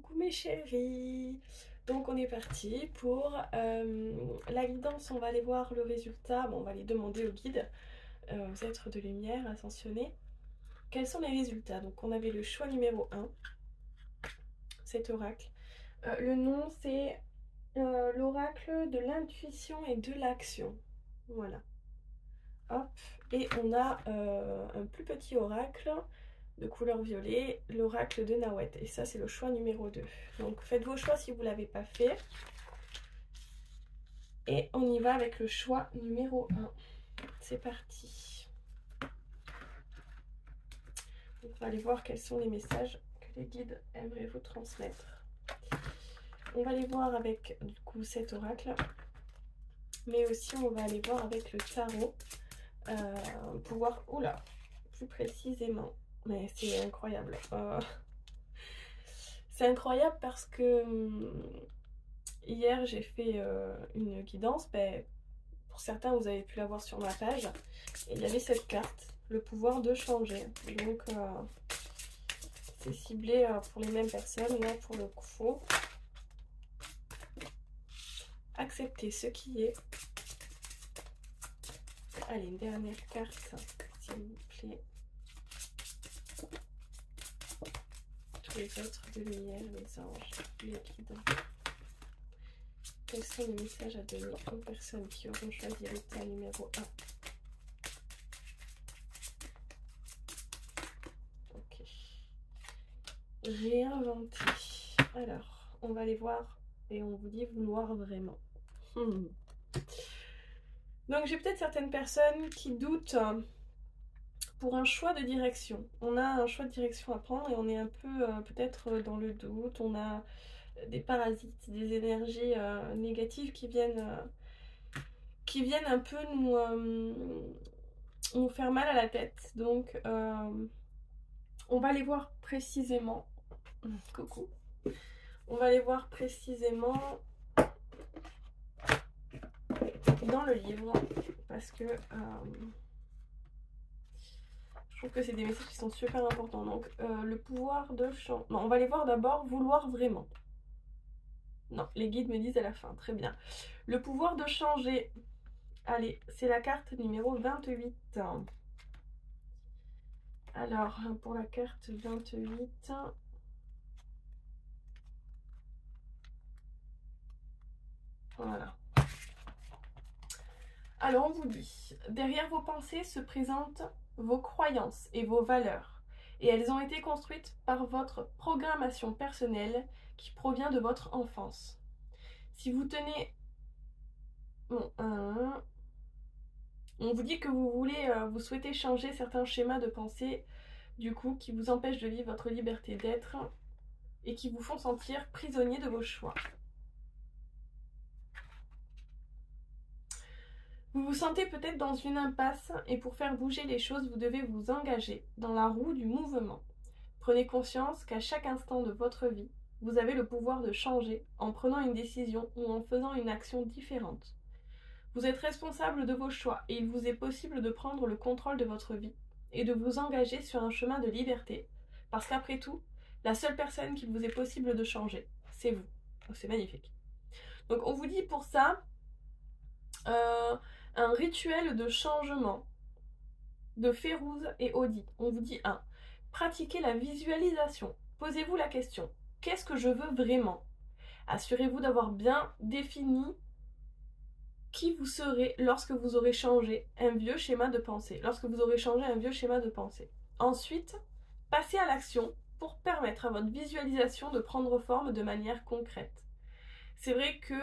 Coucou mes chéris. Donc on est parti pour la guidance. On va aller voir le résultat. Bon, on va aller demander au guide, aux êtres de lumière ascensionnés, quels sont les résultats. Donc on avait le choix numéro 1, cet oracle. Le nom c'est l'oracle de l'intuition et de l'action. Voilà. Hop. Et on a un plus petit oracle de couleur violet, l'oracle de Nawet. Et ça, c'est le choix numéro 2. Donc, faites vos choix si vous ne l'avez pas fait. Et on y va avec le choix numéro 1. C'est parti. On va aller voir quels sont les messages que les guides aimeraient vous transmettre. On va aller voir avec, du coup, cet oracle. Mais aussi, on va aller voir avec le tarot. Pour voir, oula, plus précisément. Mais c'est incroyable. C'est incroyable parce que hier j'ai fait une guidance. Pour certains, vous avez pu la voir sur ma page. Et il y avait cette carte, le pouvoir de changer. Donc c'est ciblé pour les mêmes personnes. Là, pour le coup, accepter ce qui est. Allez, une dernière carte, s'il vous plaît. Les êtres de lumière, les anges, les guides. Quels sont les messages à donner aux personnes qui auront choisi l'état numéro 1? Ok. Réinventer. Alors, on va les voir et on vous dit vouloir vraiment. Donc, j'ai peut-être certaines personnes qui doutent pour un choix de direction. On a un choix de direction à prendre et on est un peu peut-être dans le doute. On a des parasites, des énergies négatives qui viennent un peu nous faire mal à la tête. Donc on va les voir précisément. Coucou. On va les voir précisément dans le livre parce que je trouve que c'est des messages qui sont super importants. Donc, le pouvoir de changer. Non, on va les voir d'abord, vouloir vraiment. Non, les guides me disent à la fin. Très bien. Le pouvoir de changer. Allez, c'est la carte numéro 28. Alors, pour la carte 28. Voilà. Alors, on vous dit, derrière vos pensées se présentent vos croyances et vos valeurs. Et elles ont été construites par votre programmation personnelle qui provient de votre enfance. Si vous tenez... Bon, on vous dit que vous souhaitez changer certains schémas de pensée, du coup, qui vous empêchent de vivre votre liberté d'être et qui vous font sentir prisonnier de vos choix. Vous vous sentez peut-être dans une impasse et pour faire bouger les choses, vous devez vous engager dans la roue du mouvement. Prenez conscience qu'à chaque instant de votre vie, vous avez le pouvoir de changer en prenant une décision ou en faisant une action différente. Vous êtes responsable de vos choix et il vous est possible de prendre le contrôle de votre vie et de vous engager sur un chemin de liberté. Parce qu'après tout, la seule personne qu'il vous est possible de changer, c'est vous. C'est magnifique. Donc on vous dit pour ça... un rituel de changement de Férouz et Audi. On vous dit 1. Pratiquez la visualisation. Posez-vous la question. Qu'est-ce que je veux vraiment? Assurez-vous d'avoir bien défini qui vous serez lorsque vous aurez changé un vieux schéma de pensée. Lorsque vous aurez changé un vieux schéma de pensée. Ensuite, passez à l'action pour permettre à votre visualisation de prendre forme de manière concrète. C'est vrai que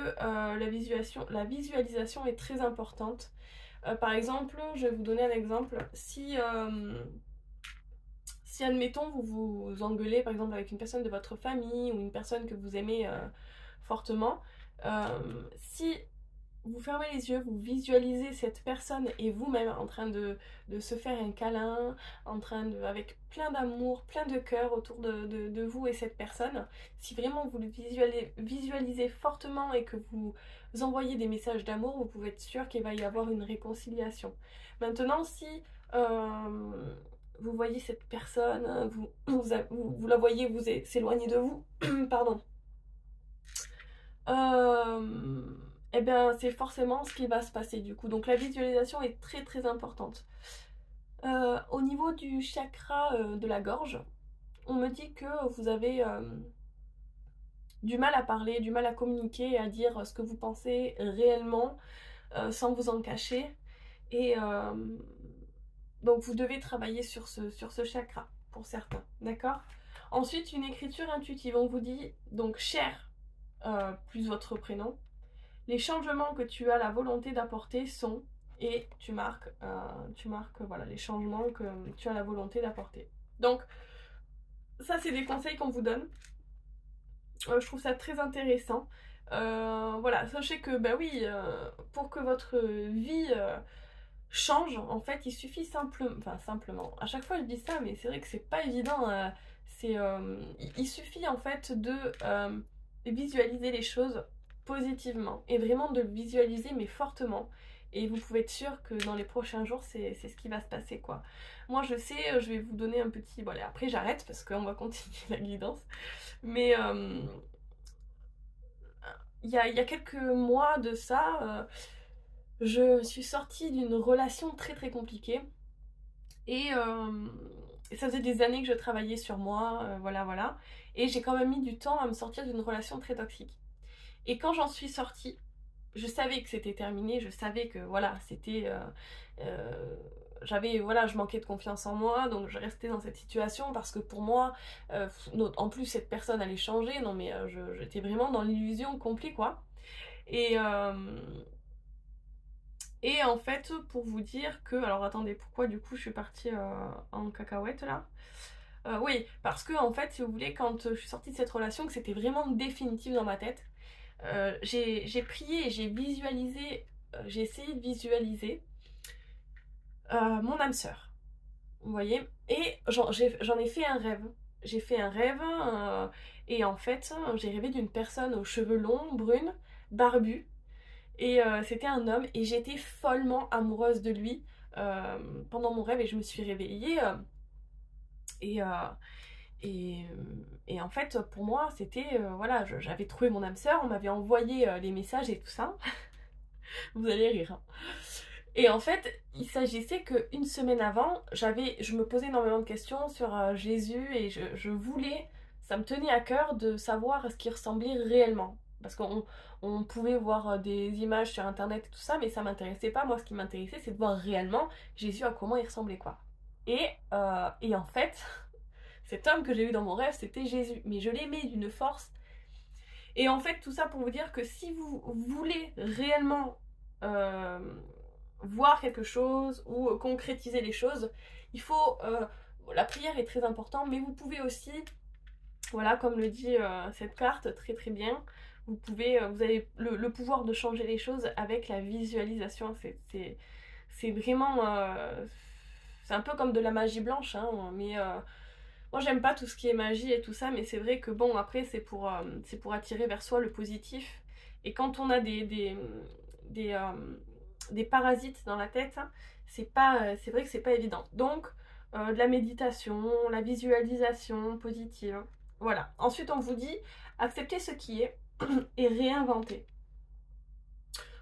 la visualisation est très importante. Par exemple, je vais vous donner un exemple. Si admettons, vous vous engueulez par exemple avec une personne de votre famille ou une personne que vous aimez fortement, si vous fermez les yeux, vous visualisez cette personne et vous-même en train de se faire un câlin, avec plein d'amour, plein de cœur autour de vous et cette personne. Si vraiment vous le visualisez fortement et que vous envoyez des messages d'amour, vous pouvez être sûr qu'il va y avoir une réconciliation. Maintenant, si vous voyez cette personne, vous la voyez, vous s'éloigner de vous, pardon. Eh bien c'est forcément ce qui va se passer du coup. Donc la visualisation est très très importante. Au niveau du chakra de la gorge, on me dit que vous avez du mal à parler, du mal à communiquer, à dire ce que vous pensez réellement, sans vous en cacher. Et donc vous devez travailler sur ce chakra, pour certains, d'accord? Ensuite, une écriture intuitive. On vous dit, donc, cher, plus votre prénom. Les changements que tu as la volonté d'apporter sont... Et tu marques, voilà, les changements que tu as la volonté d'apporter. Donc, ça, c'est des conseils qu'on vous donne. Je trouve ça très intéressant. Voilà, sachez que, bah oui, pour que votre vie change, en fait, il suffit simplement. À chaque fois, je dis ça, mais c'est vrai que c'est pas évident. Il suffit, en fait, de visualiser les choses positivement. Et vraiment de le visualiser, mais fortement. Et vous pouvez être sûr que dans les prochains jours, c'est ce qui va se passer, quoi. Moi, je sais, je vais vous donner un petit... Bon, allez, après, j'arrête, parce qu'on va continuer la guidance. Mais il y a quelques mois de ça, je suis sortie d'une relation très très compliquée. Et ça faisait des années que je travaillais sur moi, voilà. Et j'ai quand même mis du temps à me sortir d'une relation très toxique. Et quand j'en suis sortie, je savais que c'était terminé, je savais que voilà, c'était... je manquais de confiance en moi, donc je restais dans cette situation parce que pour moi, en plus cette personne allait changer, non mais j'étais vraiment dans l'illusion complète, quoi. Et en fait, pour vous dire que... Alors attendez, pourquoi du coup je suis partie en cacahuète là? Oui, parce que en fait, si vous voulez, quand je suis sortie de cette relation, que c'était vraiment définitif dans ma tête, j'ai prié et j'ai visualisé, j'ai essayé de visualiser mon âme sœur. Vous voyez? Et j'en ai fait un rêve. J'ai fait un rêve et en fait, j'ai rêvé d'une personne aux cheveux longs, brunes, barbu. Et c'était un homme et j'étais follement amoureuse de lui pendant mon rêve et je me suis réveillée et, euh, et, et en fait pour moi c'était voilà, j'avais trouvé mon âme sœur, on m'avait envoyé les messages et tout ça. Vous allez rire, hein. Et en fait il s'agissait qu'une semaine avant je me posais énormément de questions sur Jésus et je voulais, ça me tenait à cœur de savoir ce qu'il ressemblait réellement. Parce qu'on pouvait voir des images sur internet et tout ça, mais ça m'intéressait pas. Moi, ce qui m'intéressait, c'est de voir réellement Jésus à comment il ressemblait, quoi. Et en fait, cet homme que j'ai eu dans mon rêve, c'était Jésus. Mais je l'aimais d'une force. Et en fait, tout ça pour vous dire que si vous voulez réellement voir quelque chose ou concrétiser les choses, il faut... la prière est très importante, mais vous pouvez aussi... Voilà, comme le dit cette carte très très bien, vous avez le pouvoir de changer les choses avec la visualisation. C'est vraiment... c'est un peu comme de la magie blanche, hein, mais moi j'aime pas tout ce qui est magie et tout ça, mais c'est vrai que bon, après c'est pour attirer vers soi le positif. Et quand on a des parasites dans la tête, hein, c'est vrai que c'est pas évident. Donc, de la méditation, la visualisation positive. Voilà. Ensuite, on vous dit accepter ce qui est et réinventer.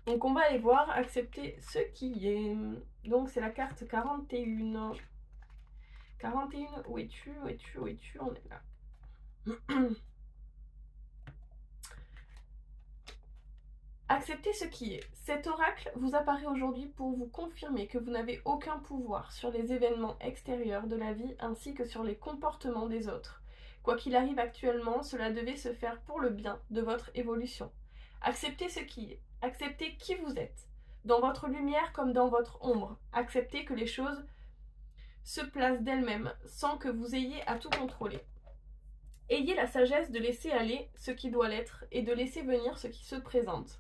Donc, on va aller voir accepter ce qui est. Donc, c'est la carte 41. 41, où es-tu? Où es-tu? Où es-tu? On est là. Acceptez ce qui est. Cet oracle vous apparaît aujourd'hui pour vous confirmer que vous n'avez aucun pouvoir sur les événements extérieurs de la vie ainsi que sur les comportements des autres. Quoi qu'il arrive actuellement, cela devait se faire pour le bien de votre évolution. Acceptez ce qui est. Acceptez qui vous êtes, dans votre lumière comme dans votre ombre. Acceptez que les choses se placent d'elles-mêmes sans que vous ayez à tout contrôler. Ayez la sagesse de laisser aller ce qui doit l'être et de laisser venir ce qui se présente.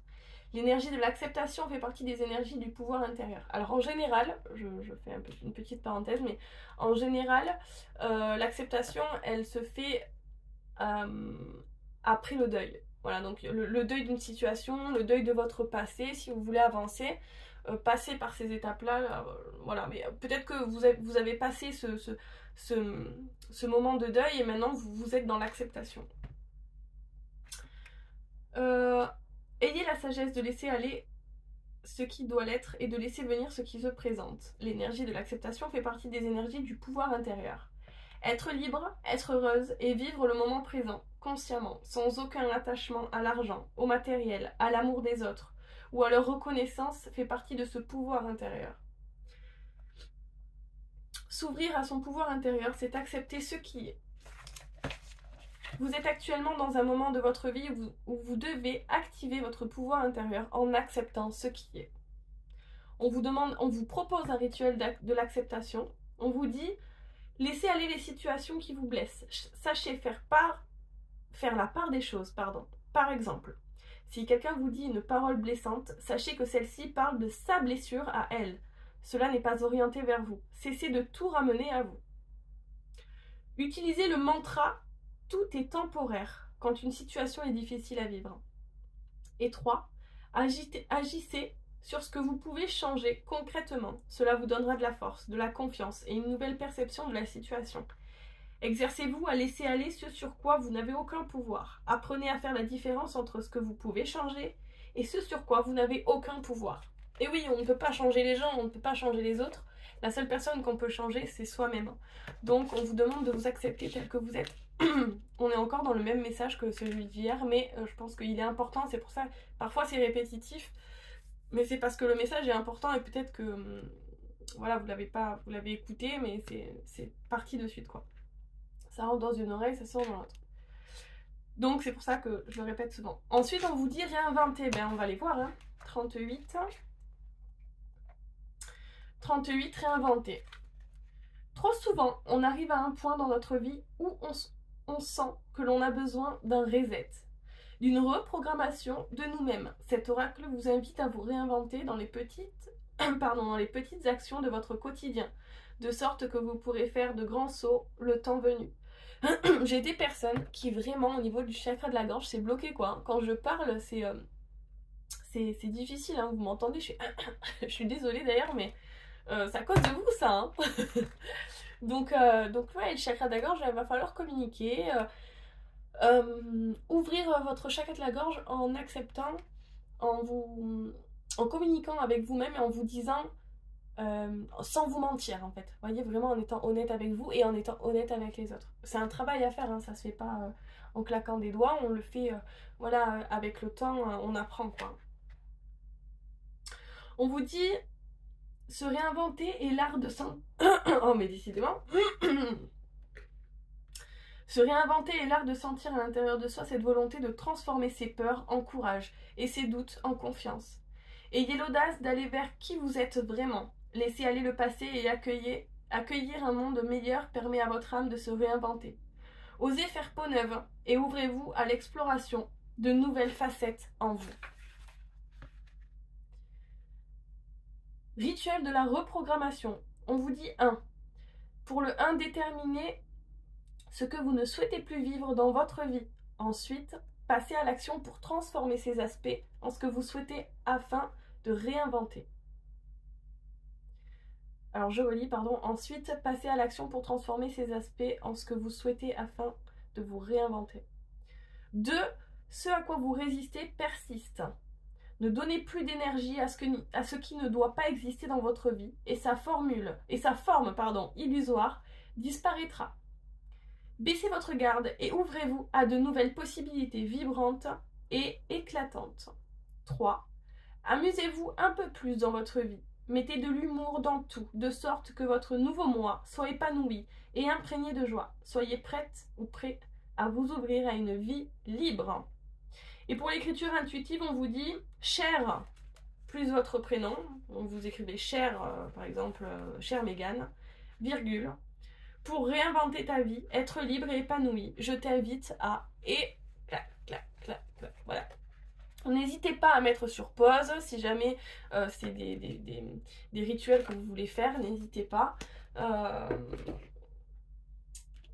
L'énergie de l'acceptation fait partie des énergies du pouvoir intérieur. Alors en général, je fais une petite parenthèse, mais en général, l'acceptation, elle se fait après le deuil. Voilà, donc le deuil d'une situation, le deuil de votre passé, si vous voulez avancer, passer par ces étapes-là, voilà, mais peut-être que vous avez passé ce moment de deuil et maintenant vous êtes dans l'acceptation. Ayez la sagesse de laisser aller ce qui doit l'être et de laisser venir ce qui se présente. L'énergie de l'acceptation fait partie des énergies du pouvoir intérieur. Être libre, être heureuse et vivre le moment présent, consciemment, sans aucun attachement à l'argent, au matériel, à l'amour des autres ou à leur reconnaissance fait partie de ce pouvoir intérieur. S'ouvrir à son pouvoir intérieur, c'est accepter ce qui est. Vous êtes actuellement dans un moment de votre vie où vous devez activer votre pouvoir intérieur en acceptant ce qui est. On vous propose un rituel de l'acceptation. On vous dit, laissez aller les situations qui vous blessent. Sachez faire la part des choses, pardon. Par exemple, si quelqu'un vous dit une parole blessante, sachez que celle-ci parle de sa blessure à elle. Cela n'est pas orienté vers vous. Cessez de tout ramener à vous. Utilisez le mantra « Tout est temporaire » quand une situation est difficile à vivre. Et 3. Agissez sur ce que vous pouvez changer concrètement. Cela vous donnera de la force, de la confiance et une nouvelle perception de la situation. Exercez-vous à laisser aller ce sur quoi vous n'avez aucun pouvoir. Apprenez à faire la différence entre ce que vous pouvez changer et ce sur quoi vous n'avez aucun pouvoir. Et oui, on ne peut pas changer les gens, on ne peut pas changer les autres. La seule personne qu'on peut changer, c'est soi-même. Donc, on vous demande de vous accepter tel que vous êtes. On est encore dans le même message que celui d'hier, mais je pense qu'il est important. C'est pour ça, parfois c'est répétitif, mais c'est parce que le message est important et peut-être que, voilà, vous l'avez écouté, mais c'est parti de suite, quoi. Ça rentre dans une oreille, ça sort dans l'autre. Donc, c'est pour ça que je le répète souvent. Ensuite, on vous dit réinventer. Ben, on va les voir, hein. 38, réinventer. Trop souvent, on arrive à un point dans notre vie où on sent que l'on a besoin d'un reset, d'une reprogrammation de nous-mêmes. Cet oracle vous invite à vous réinventer dans les petites actions de votre quotidien, de sorte que vous pourrez faire de grands sauts le temps venu. J'ai des personnes qui vraiment, au niveau du chakra de la gorge, c'est bloqué, quoi. Quand je parle, c'est difficile, hein. Vous m'entendez, je suis désolée d'ailleurs, mais c'est à cause de vous, ça, hein. Donc ouais, le chakra de la gorge, il va falloir communiquer, ouvrir votre chakra de la gorge en acceptant, en communiquant avec vous-même et en vous disant, sans vous mentir, en fait. Vous voyez, vraiment en étant honnête avec vous et en étant honnête avec les autres. C'est un travail à faire, hein, ça se fait pas en claquant des doigts, on le fait, voilà, avec le temps, on apprend, quoi. On vous dit, se réinventer est l'art de oh, mais décidément. Se réinventer est l'art de sentir à l'intérieur de soi cette volonté de transformer ses peurs en courage et ses doutes en confiance. Ayez l'audace d'aller vers qui vous êtes vraiment. Laissez aller le passé et accueillir un monde meilleur permet à votre âme de se réinventer. Osez faire peau neuve et ouvrez-vous à l'exploration de nouvelles facettes en vous. Rituel de la reprogrammation. On vous dit 1. Pour le 1, déterminez ce que vous ne souhaitez plus vivre dans votre vie. Ensuite, passez à l'action pour transformer ces aspects en ce que vous souhaitez afin de réinventer. Alors je relis, pardon. Ensuite, passez à l'action pour transformer ces aspects en ce que vous souhaitez afin de vous réinventer. 2. Ce à quoi vous résistez persiste. Ne donnez plus d'énergie à ce qui ne doit pas exister dans votre vie et sa forme illusoire disparaîtra. Baissez votre garde et ouvrez-vous à de nouvelles possibilités vibrantes et éclatantes. 3. Amusez-vous un peu plus dans votre vie. Mettez de l'humour dans tout, de sorte que votre nouveau moi soit épanoui et imprégné de joie. Soyez prête ou prêt à vous ouvrir à une vie libre. Et pour l'écriture intuitive, on vous dit « cher » plus votre prénom. Donc vous écrivez « cher », par exemple, « cher Mégane », virgule. Pour réinventer ta vie, être libre et épanoui, je t'invite à... Et... clac, clac, clac, clac, voilà. N'hésitez pas à mettre sur pause si jamais c'est des rituels que vous voulez faire, n'hésitez pas.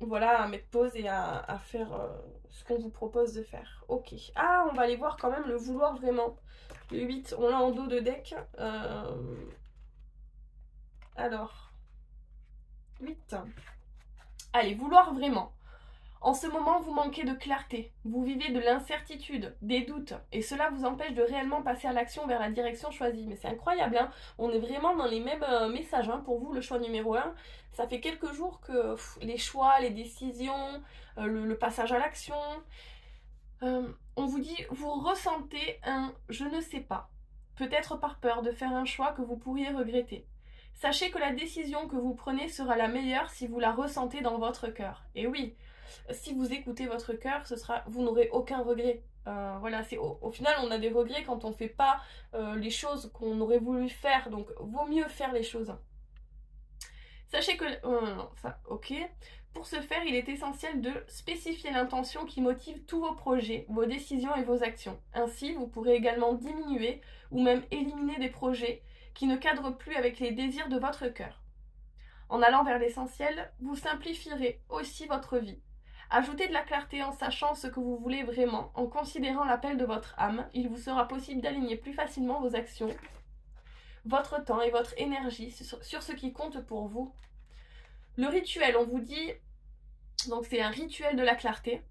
voilà, à mettre pause et à faire ce qu'on vous propose de faire. Ok. Ah, on va aller voir quand même le vouloir vraiment. Le 8, on l'a en dos de deck. Alors, 8. Allez, vouloir vraiment. En ce moment, vous manquez de clarté, vous vivez de l'incertitude, des doutes, et cela vous empêche de réellement passer à l'action vers la direction choisie. Mais c'est incroyable, hein, on est vraiment dans les mêmes messages, hein, pour vous, le choix numéro 1. Ça fait quelques jours que les choix, les décisions, le passage à l'action, on vous dit, vous ressentez un je ne sais pas, peut-être par peur de faire un choix que vous pourriez regretter. Sachez que la décision que vous prenez sera la meilleure si vous la ressentez dans votre cœur. Et oui, si vous écoutez votre cœur, vous n'aurez aucun regret. Voilà, au final, on a des regrets quand on ne fait pas les choses qu'on aurait voulu faire. Donc, vaut mieux faire les choses. Sachez que... non, ça, ok. Pour ce faire, il est essentiel de spécifier l'intention qui motive tous vos projets, vos décisions et vos actions. Ainsi, vous pourrez également diminuer ou même éliminer des projets qui ne cadrent plus avec les désirs de votre cœur. En allant vers l'essentiel, vous simplifierez aussi votre vie. Ajoutez de la clarté en sachant ce que vous voulez vraiment, en considérant l'appel de votre âme. Il vous sera possible d'aligner plus facilement vos actions, votre temps et votre énergie sur ce qui compte pour vous. Le rituel, on vous dit, donc c'est un rituel de la clarté.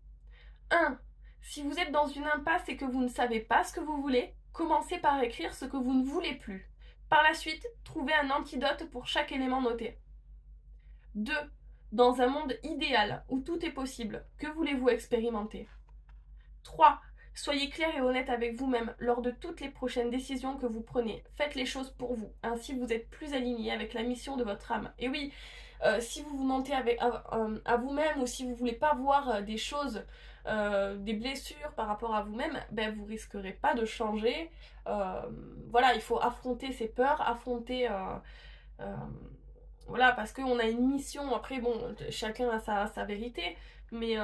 1. Si vous êtes dans une impasse et que vous ne savez pas ce que vous voulez, commencez par écrire ce que vous ne voulez plus. Par la suite, trouvez un antidote pour chaque élément noté. 2. Dans un monde idéal où tout est possible, que voulez-vous expérimenter? 3. Soyez clair et honnête avec vous-même lors de toutes les prochaines décisions que vous prenez. Faites les choses pour vous, ainsi vous êtes plus aligné avec la mission de votre âme. Et oui, si vous vous mentez à vous-même ou si vous ne voulez pas voir des choses, des blessures par rapport à vous-même, ben vous risquerez pas de changer. Voilà, il faut affronter ses peurs, affronter... voilà, parce qu'on a une mission. Après, bon, chacun a sa vérité, mais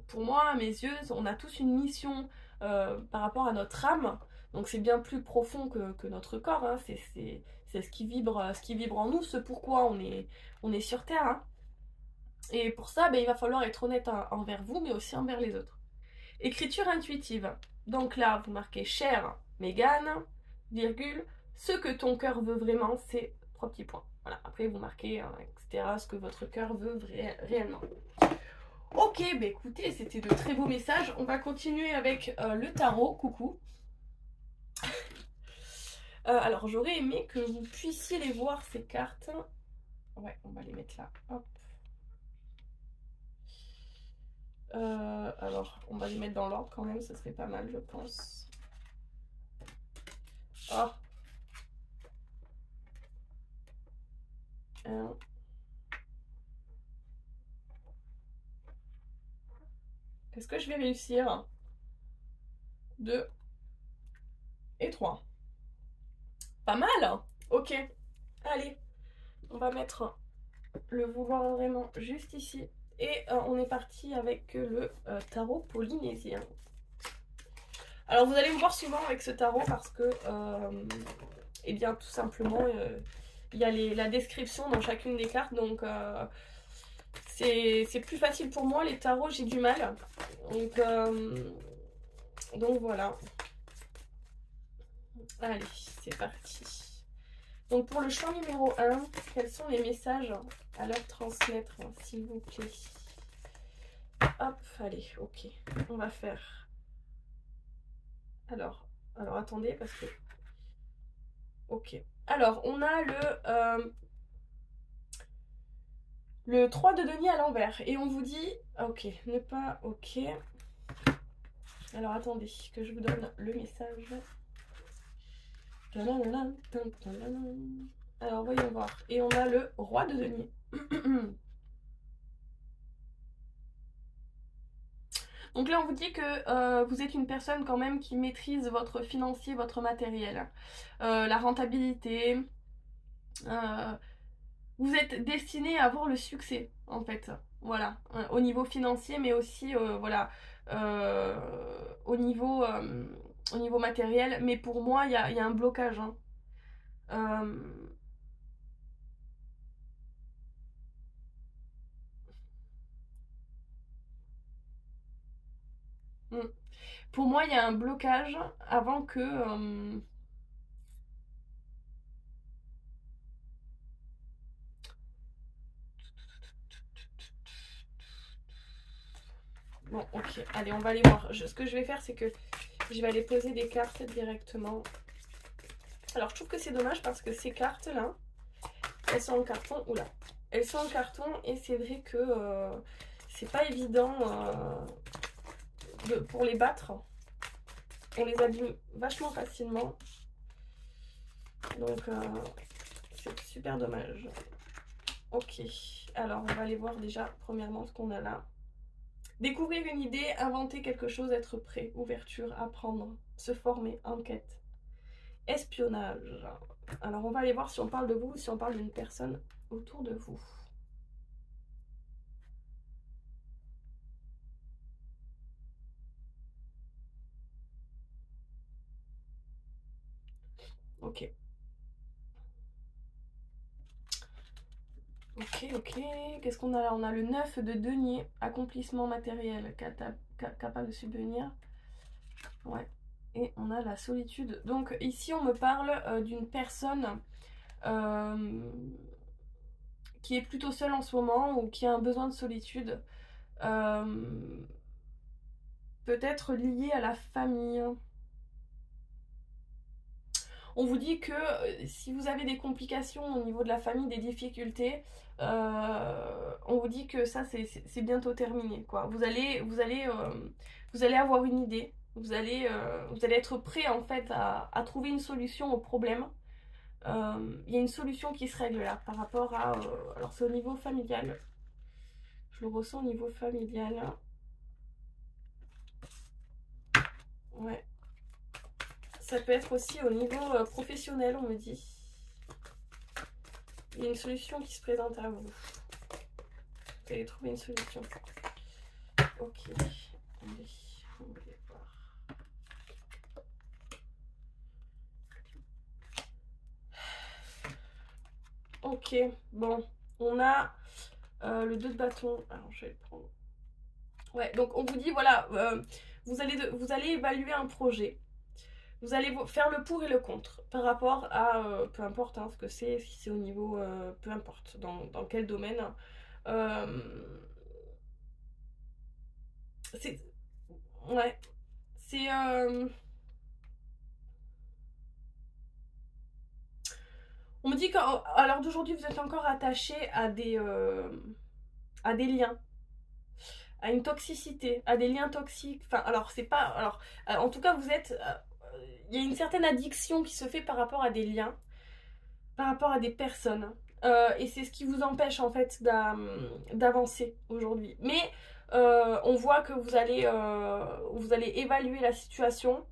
pour moi, à mes yeux, on a tous une mission par rapport à notre âme. Donc c'est bien plus profond que notre corps, hein. C'est ce qui vibre en nous, ce pourquoi on est sur Terre, hein. Et pour ça, ben, il va falloir être honnête envers vous, mais aussi envers les autres. Écriture intuitive. Donc là, vous marquez cher Mégane, virgule, ce que ton cœur veut vraiment, c'est 3 petits points. Voilà, après vous marquez, etc., ce que votre cœur veut réellement. Ok, bah écoutez, c'était de très beaux messages. On va continuer avec le tarot. Coucou. Alors, j'aurais aimé que vous puissiez les voir, ces cartes. Ouais, on va les mettre là. Hop. Alors, on va les mettre dans l'ordre quand même, ce serait pas mal, je pense. Oh. Est-ce que je vais réussir? 2 et 3. Pas mal, hein? Ok. Allez, on va mettre le vouloir vraiment juste ici. Et on est parti avec le tarot polynésien. Alors vous allez me voir souvent avec ce tarot parce que, eh bien tout simplement, il y a la description dans chacune des cartes. Donc c'est plus facile pour moi. Les tarots, j'ai du mal. Donc voilà. Allez, c'est parti. Donc pour le choix numéro 1, quels sont les messages à leur transmettre, s'il vous plaît? Hop, allez, ok. On va faire... Alors attendez, parce que... Ok. Alors, on a le 3 de denier à l'envers. Et on vous dit... Ok, ne pas... Ok. Alors, attendez, que je vous donne le message. Alors, voyons voir. Et on a le roi de denier. Donc là, on vous dit que vous êtes une personne quand même qui maîtrise votre financier, votre matériel, la rentabilité. Vous êtes destiné à avoir le succès, en fait. Voilà, au niveau financier, mais aussi, voilà, au niveau matériel. Mais pour moi, il y a un blocage, hein. Mm. Pour moi, il y a un blocage avant que... Bon, ok, allez, on va aller voir. Ce que je vais faire, c'est que je vais aller poser des cartes directement. Alors, je trouve que c'est dommage parce que ces cartes-là, elles sont en carton. Oula. Elles sont en carton et c'est vrai que c'est pas évident pour les battre. On les abîme vachement facilement. Donc, c'est super dommage. Ok. Alors, on va aller voir déjà, premièrement, ce qu'on a là. Découvrir une idée, inventer quelque chose, être prêt, ouverture, apprendre, se former, enquête, espionnage. Alors on va aller voir si on parle de vous ou si on parle d'une personne autour de vous. Ok. Ok. Qu'est-ce qu'on a là? On a le 9 de denier, accomplissement matériel, capable de subvenir. Ouais. Et on a la solitude. Donc ici on me parle d'une personne qui est plutôt seule en ce moment ou qui a un besoin de solitude. Peut-être lié à la famille. On vous dit que si vous avez des complications au niveau de la famille, des difficultés, on vous dit que ça c'est bientôt terminé, quoi. Vous allez avoir une idée, vous allez être prêt en fait à trouver une solution au problème. Il y a une solution qui se règle là par rapport à... alors c'est au niveau familial. Je le ressens au niveau familial. Ouais. Ça peut être aussi au niveau professionnel, on me dit. Il y a une solution qui se présente à vous. Vous allez trouver une solution. Ok. Allez, on va aller voir. Ok, bon. On a le 2 de bâton. Alors, je vais le prendre. Ouais, donc on vous dit, voilà, vous allez évaluer un projet. Vous allez faire le pour et le contre par rapport à, peu importe ce que c'est, si c'est au niveau, peu importe, dans quel domaine. C'est... Ouais. C'est... on me dit qu'à l'heure d'aujourd'hui, vous êtes encore attaché à des liens, à une toxicité, à des liens toxiques. Enfin, alors, c'est pas... Alors, en tout cas, vous êtes... il y a une certaine addiction qui se fait par rapport à des liens, par rapport à des personnes. Et c'est ce qui vous empêche, en fait, d'avancer aujourd'hui. Mais on voit que vous allez évaluer la situation.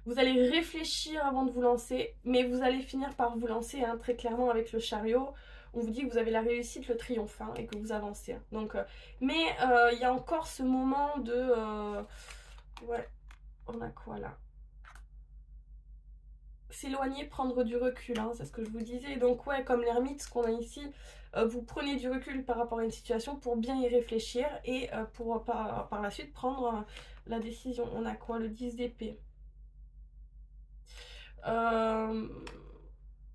Vous allez réfléchir avant de vous lancer, mais vous allez finir par vous lancer, hein, très clairement avec le chariot. On vous dit que vous avez la réussite, le triomphe, hein, et que vous avancez. Hein. Donc, mais il y a encore ce moment de... ouais, on a quoi là? S'éloigner, prendre du recul, hein, c'est ce que je vous disais. Donc ouais, comme l'ermite, ce qu'on a ici, vous prenez du recul par rapport à une situation pour bien y réfléchir et pour par la suite prendre la décision. On a quoi? Le 10 d'épée.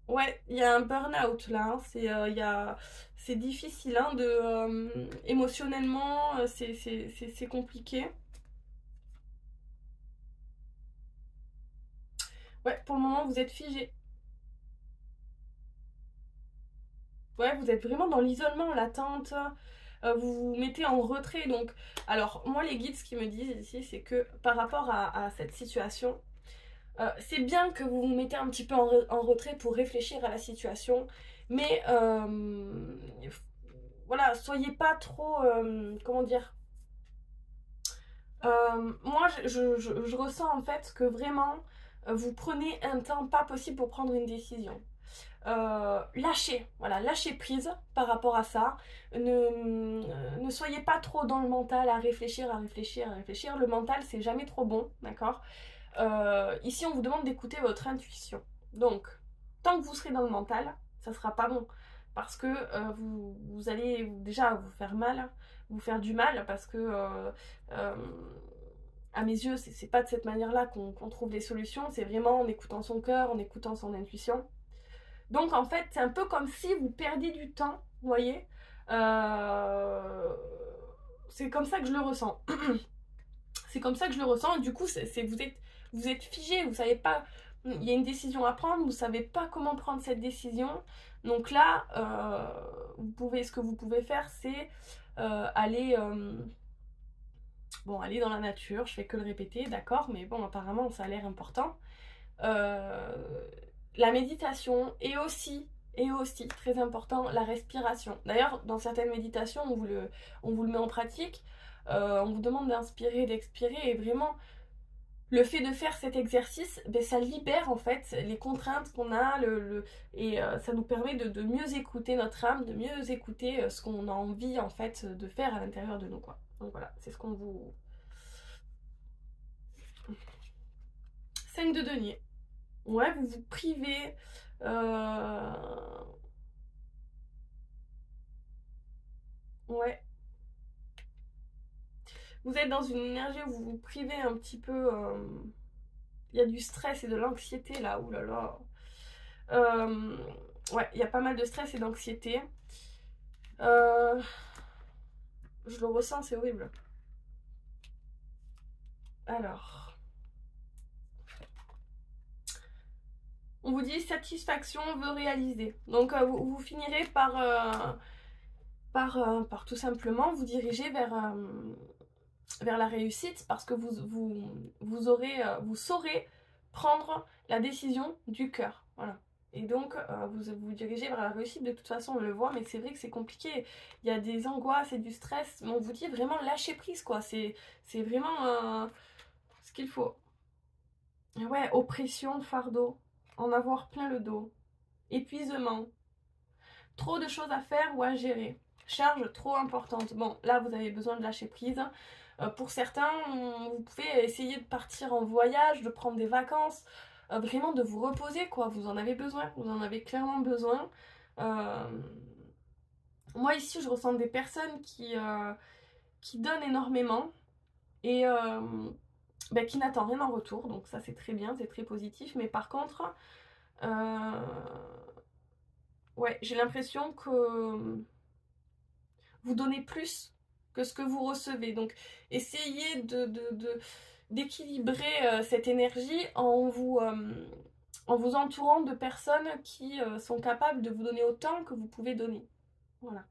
Ouais, il y a un burn-out là, hein. C'est difficile hein, émotionnellement, c'est compliqué. Ouais, pour le moment vous êtes figé. Ouais, vous êtes vraiment dans l'isolement, l'attente, vous vous mettez en retrait. Donc, alors moi les guides, ce qu'ils me disent ici, c'est que par rapport à cette situation, c'est bien que vous vous mettez un petit peu en retrait pour réfléchir à la situation, mais voilà, soyez pas trop, comment dire, moi je ressens en fait que vraiment vous prenez un temps pas possible pour prendre une décision. Lâchez, voilà, lâchez prise par rapport à ça. Ne soyez pas trop dans le mental à réfléchir, à réfléchir, à réfléchir. Le mental, c'est jamais trop bon, d'accord? Ici, on vous demande d'écouter votre intuition. Donc, tant que vous serez dans le mental, ça sera pas bon. Parce que vous allez déjà vous faire mal. vous faire du mal, parce que à mes yeux, c'est pas de cette manière-là qu'on trouve les solutions, c'est vraiment en écoutant son cœur, en écoutant son intuition. Donc en fait, c'est un peu comme si vous perdiez du temps, vous voyez. C'est comme ça que je le ressens. C'est comme ça que je le ressens, et du coup, vous êtes figé, vous savez pas, il y a une décision à prendre, vous savez pas comment prendre cette décision. Donc là, ce que vous pouvez faire, c'est aller dans la nature. Je fais que le répéter, d'accord, mais bon, apparemment, ça a l'air important. La méditation, et aussi, très important, la respiration. D'ailleurs, dans certaines méditations, on vous le met en pratique. On vous demande d'inspirer, d'expirer, et vraiment, le fait de faire cet exercice, ben, ça libère en fait les contraintes qu'on a, et ça nous permet de mieux écouter notre âme, de mieux écouter ce qu'on a envie en fait de faire à l'intérieur de nous, quoi. Donc voilà, c'est ce qu'on vous... 5 de denier. Ouais, vous vous privez... Ouais. Vous êtes dans une énergie où vous vous privez un petit peu... Il y a du stress et de l'anxiété là, oulala. Ouais, il y a pas mal de stress et d'anxiété. Je le ressens, c'est horrible. Alors, on vous dit satisfaction veut réaliser. Donc vous finirez par tout simplement vous diriger vers la réussite, parce que vous saurez prendre la décision du cœur. Voilà. Et donc, vous dirigez vers la réussite. De toute façon, on le voit, mais c'est vrai que c'est compliqué. Il y a des angoisses et du stress. Mais on vous dit vraiment lâcher prise, quoi. C'est vraiment ce qu'il faut. Et ouais, oppression, fardeau, en avoir plein le dos, épuisement, trop de choses à faire ou à gérer, charge trop importante. Bon, là, vous avez besoin de lâcher prise. Pour certains, vous pouvez essayer de partir en voyage, de prendre des vacances, vraiment de vous reposer, quoi. Vous en avez besoin, vous en avez clairement besoin. Moi, ici, je ressens des personnes qui donnent énormément et ben, qui n'attendent rien en retour. Donc ça, c'est très bien, c'est très positif. Mais par contre, ouais, j'ai l'impression que vous donnez plus que ce que vous recevez. Donc essayez d'équilibrer cette énergie en vous entourant de personnes qui sont capables de vous donner autant que vous pouvez donner. Voilà.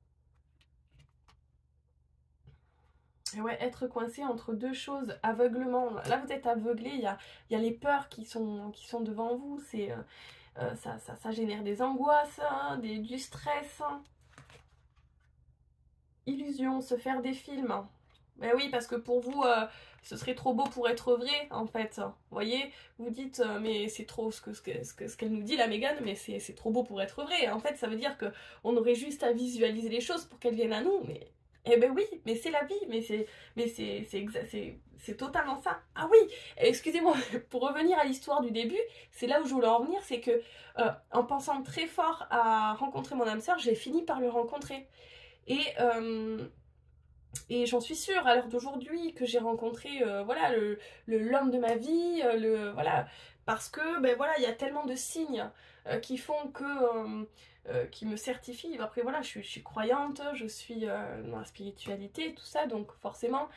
Et ouais, être coincé entre deux choses, aveuglement. Là, vous êtes aveuglé, il y a les peurs qui sont devant vous. Ça génère des angoisses, hein, du stress. Illusion, se faire des films. Ben oui, parce que pour vous, ce serait trop beau pour être vrai, en fait. Vous voyez, vous dites, mais c'est trop ce qu'elle nous dit, la Mégane, mais c'est trop beau pour être vrai. En fait, ça veut dire qu'on aurait juste à visualiser les choses pour qu'elles viennent à nous, mais... Eh ben oui, mais c'est la vie, c'est totalement ça. Ah oui, excusez-moi, pour revenir à l'histoire du début, c'est là où je voulais en venir, c'est que en pensant très fort à rencontrer mon âme sœur, j'ai fini par le rencontrer. Et j'en suis sûre, à l'heure d'aujourd'hui, que j'ai rencontré voilà, l'homme de ma vie, voilà, parce que ben, voilà, il y a tellement de signes qui font qui me certifient. Après voilà, je suis croyante, je suis dans la spiritualité, tout ça, donc forcément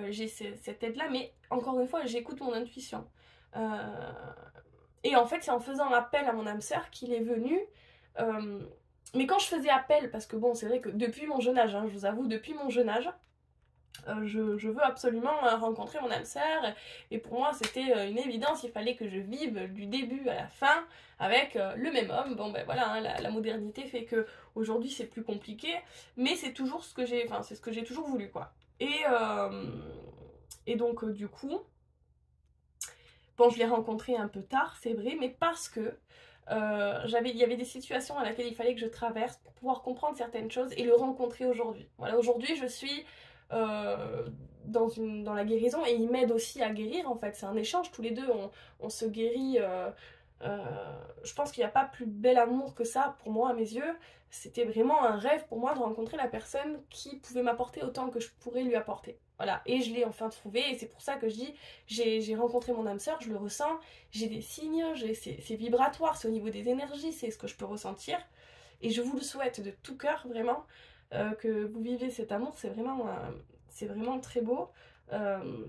j'ai cette aide-là, mais encore une fois, j'écoute mon intuition. Et en fait, c'est en faisant appel à mon âme sœur qu'il est venu. Mais quand je faisais appel, parce que bon, c'est vrai que depuis mon jeune âge, hein, je vous avoue, depuis mon jeune âge, je veux absolument rencontrer mon âme sœur, et pour moi c'était une évidence, il fallait que je vive du début à la fin avec le même homme. Bon ben voilà, hein, la modernité fait que aujourd'hui c'est plus compliqué, mais c'est toujours ce que j'ai toujours voulu, quoi. Et donc du coup, bon, je l'ai rencontré un peu tard, c'est vrai, mais parce que il y avait des situations à laquelle il fallait que je traverse pour pouvoir comprendre certaines choses et le rencontrer aujourd'hui. Voilà, aujourd'hui je suis dans la guérison, et il m'aide aussi à guérir, en fait. C'est un échange, tous les deux on se guérit Je pense qu'il n'y a pas plus bel amour que ça pour moi à mes yeux. C'était vraiment un rêve pour moi de rencontrer la personne qui pouvait m'apporter autant que je pourrais lui apporter. Voilà, et je l'ai enfin trouvé, et c'est pour ça que je dis, j'ai rencontré mon âme sœur, je le ressens, j'ai des signes, c'est vibratoire, c'est au niveau des énergies, c'est ce que je peux ressentir, et je vous le souhaite de tout cœur, vraiment, que vous vivez cet amour, c'est vraiment très beau. Euh,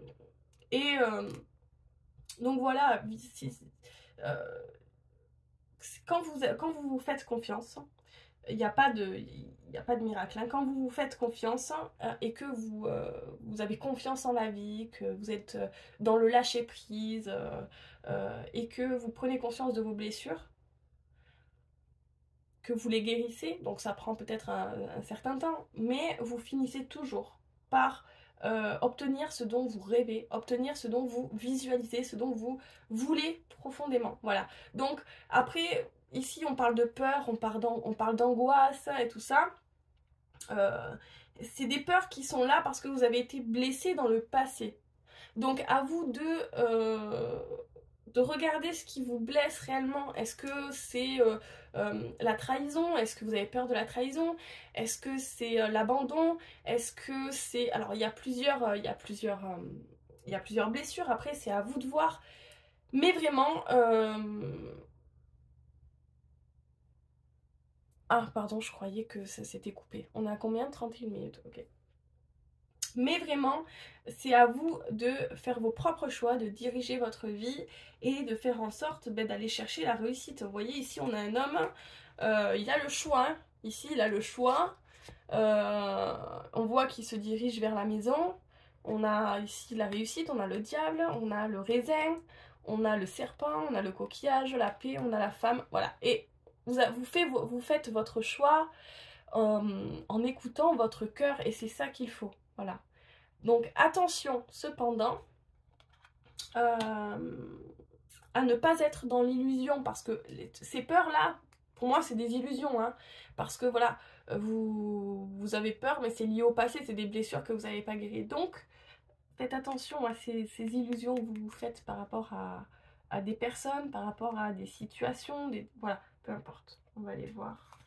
et donc voilà, euh, quand vous vous faites confiance, il n'y a pas de miracle. Hein. Quand vous vous faites confiance et que vous avez confiance en la vie, que vous êtes dans le lâcher prise et que vous prenez conscience de vos blessures, que vous les guérissez, donc ça prend peut-être un certain temps, mais vous finissez toujours par obtenir ce dont vous rêvez, obtenir ce dont vous visualisez, ce dont vous voulez profondément. Voilà. Donc après, ici on parle de peur, on parle d'angoisse et tout ça. C'est des peurs qui sont là parce que vous avez été blessé dans le passé. Donc à vous de regarder ce qui vous blesse réellement. Est-ce que c'est la trahison? Est-ce que vous avez peur de la trahison? Est-ce que c'est l'abandon? Est-ce que c'est... Alors il y a plusieurs blessures, après c'est à vous de voir. Mais vraiment... Ah pardon, je croyais que ça s'était coupé. On a combien? 31 minutes, ok. Mais vraiment, c'est à vous de faire vos propres choix, de diriger votre vie et de faire en sorte d'aller chercher la réussite. Vous voyez, ici, on a un homme, il a le choix. Hein. Ici, il a le choix. On voit qu'il se dirige vers la maison. On a ici la réussite, on a le diable, on a le raisin, on a le serpent, on a le coquillage, la paix, on a la femme. Voilà. Et vous faites votre choix en écoutant votre cœur et c'est ça qu'il faut. Voilà. Donc attention cependant à ne pas être dans l'illusion parce que ces peurs-là, pour moi c'est des illusions. Hein, parce que voilà, vous avez peur mais c'est lié au passé, c'est des blessures que vous n'avez pas guéries. Donc faites attention à ces illusions que vous vous faites par rapport à des personnes, par rapport à des situations, voilà, peu importe. On va aller voir.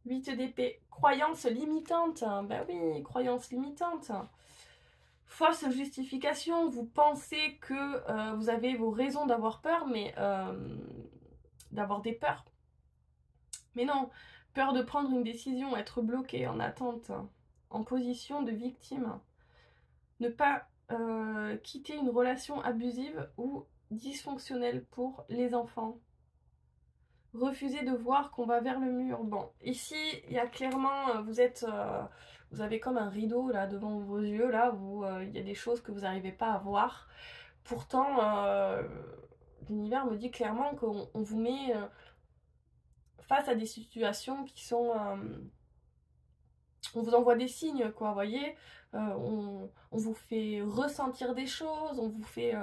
8 d'épée. Croyance limitante. Ben oui, croyance limitante. Fausse justification. Vous pensez que vous avez vos raisons d'avoir peur, mais d'avoir des peurs. Mais non, peur de prendre une décision, être bloqué, en attente, en position de victime. Ne pas quitter une relation abusive ou dysfonctionnelle pour les enfants. Refuser de voir qu'on va vers le mur. Bon, ici, il y a clairement, vous avez comme un rideau là devant vos yeux, là, où il y a des choses que vous n'arrivez pas à voir. Pourtant, l'univers me dit clairement qu'on vous met face à des situations qui sont... on vous envoie des signes, quoi, vous voyez. On vous fait ressentir des choses, on vous fait...